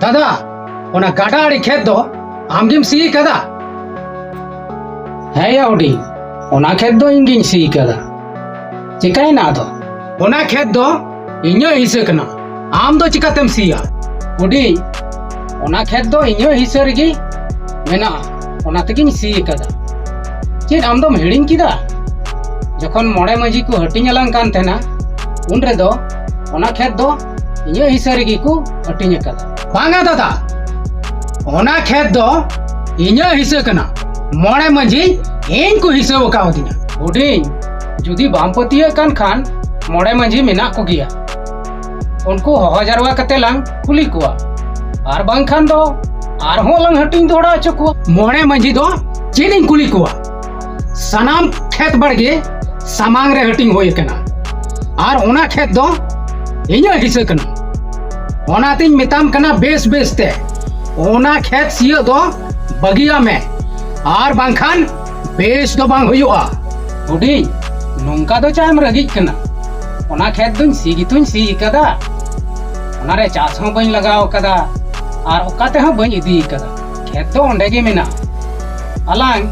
दादा ओना गाडा आड़ी खेत दो आमगिम सी कदा है या ओडी ओना खेत दो इंगिन सी कदा चिकाई ना दो ओना खेत दो इन्यो हिस्से कना आम दो चिकातेम सिया ओडी ओना खेत दो इन्यो हिस्से रगी मेना ओना तकिन सी कदा चेद आम दो हिड़िंग किदा जखन मोड़े मजी को हटिंग अलांग कान थेना उन रे दो ओना खेत दो इन्यो हिस्से रगी को हटिंग कदा बांगा दादा ओना खेत दो इन्यो हिस्से कना मोड़े मजी इन को हिस्से वकाव दिना उडिंग जुदी बामपतिया कान खान मोड़े मजी मेना को गिया उनको होहो जरवा कते लांग कुली कुआ आर बांग खान दो आर हो लांग हटिंग दोड़ा चकुआ मोड़े मजी दो चेदिंग कुली कुआ सनाम खेत बड़गे सामांग रे हटिंग होय कना आर ओना खेत दो इन्यो हिस्से कना ओना तिन मिताम कना बेस बेस ते ओना खेत सियो दो बगिया में आर बांखान बेस दो बांग हुयुआ उडी नोंका दो चाम रगी कना ओना खेत दुन सीगितुन सी कदा ओना रे चास हो बइन लगाव कदा आर ओकाते हो बइन इदी कदा खेत दो ओंडे गे मेना अलांग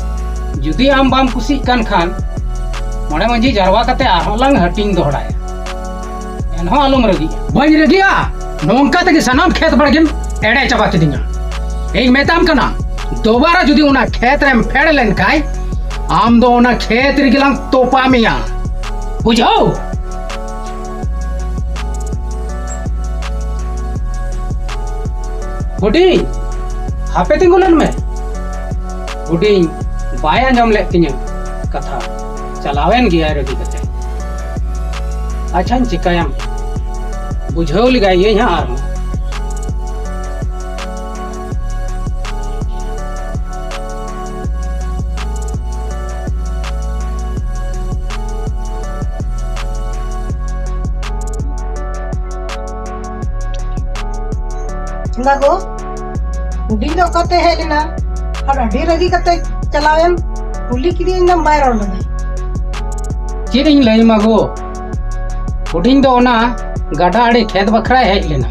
जुदी आम बाम कुसी कान खान मोड़े मंजी जरवा कते आर लांग हटिंग दोहड़ाया एनहो आलम रगी बइन रगिया नोंका तक सनाम खेत बड़गिम एड़े चाबा किदिंगा एक मेताम कना दोबारा जुदी उना खेत रेम फेड़ लेन काय आम दो उना खेत रिगिलांग तोपा मिया बुझाओ बुडी हापे तिंगुलन में बुडी बाया जम ले तिंग कथा चलावेन गिया रगी कते अच्छा चिकायम बुझाओ लगाइए यहाँ आर चिंगा को बुढ़ी दो कते है लेना और अड़ी रगी कते चलावेम पुली की दिन नम बाहर और लगे चिरिंग लई मगो बुढ़ी दो ना गाडा आड़े खेत बखरा है लेना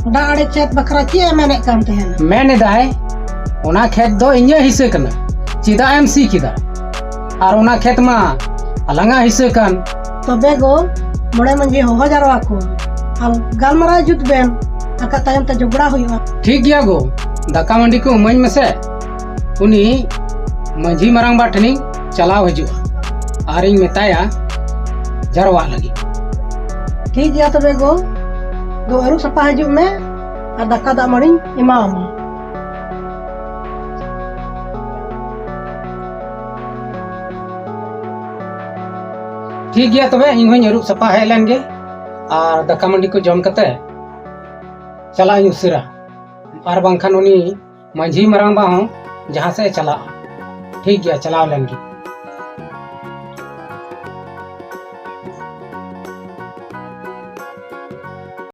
गाडा आड़े खेत बखरा चे मैंने काम ते है मैंने दाए ओना खेत दो इन्यो हिस्से कना चिदा एम सी किदा और ओना खेत मा अलंगा हिस्से कन तो बेगो मोड़े मंजी हो जरवा को और गालमरा जुत बेन अका तायम ते जुगड़ा हुआ ठीक गया गो दाका मंडी को मई में से उनी मंजी मरांग बाटनी चलाव हजुआ आरिंग मेताया जरवा लगी ठीक गया तो बेगो दो अरु सपा हजू में और दक्का दा मड़ी इमाम ठीक गया तबे इन होई अरु सपा है लेंगे और दक्का मंडी को जम कते चला उसिरा और बांखान उनी मंझी मरांग बा हूं जहां से चला ठीक गया चलाव लेंगे।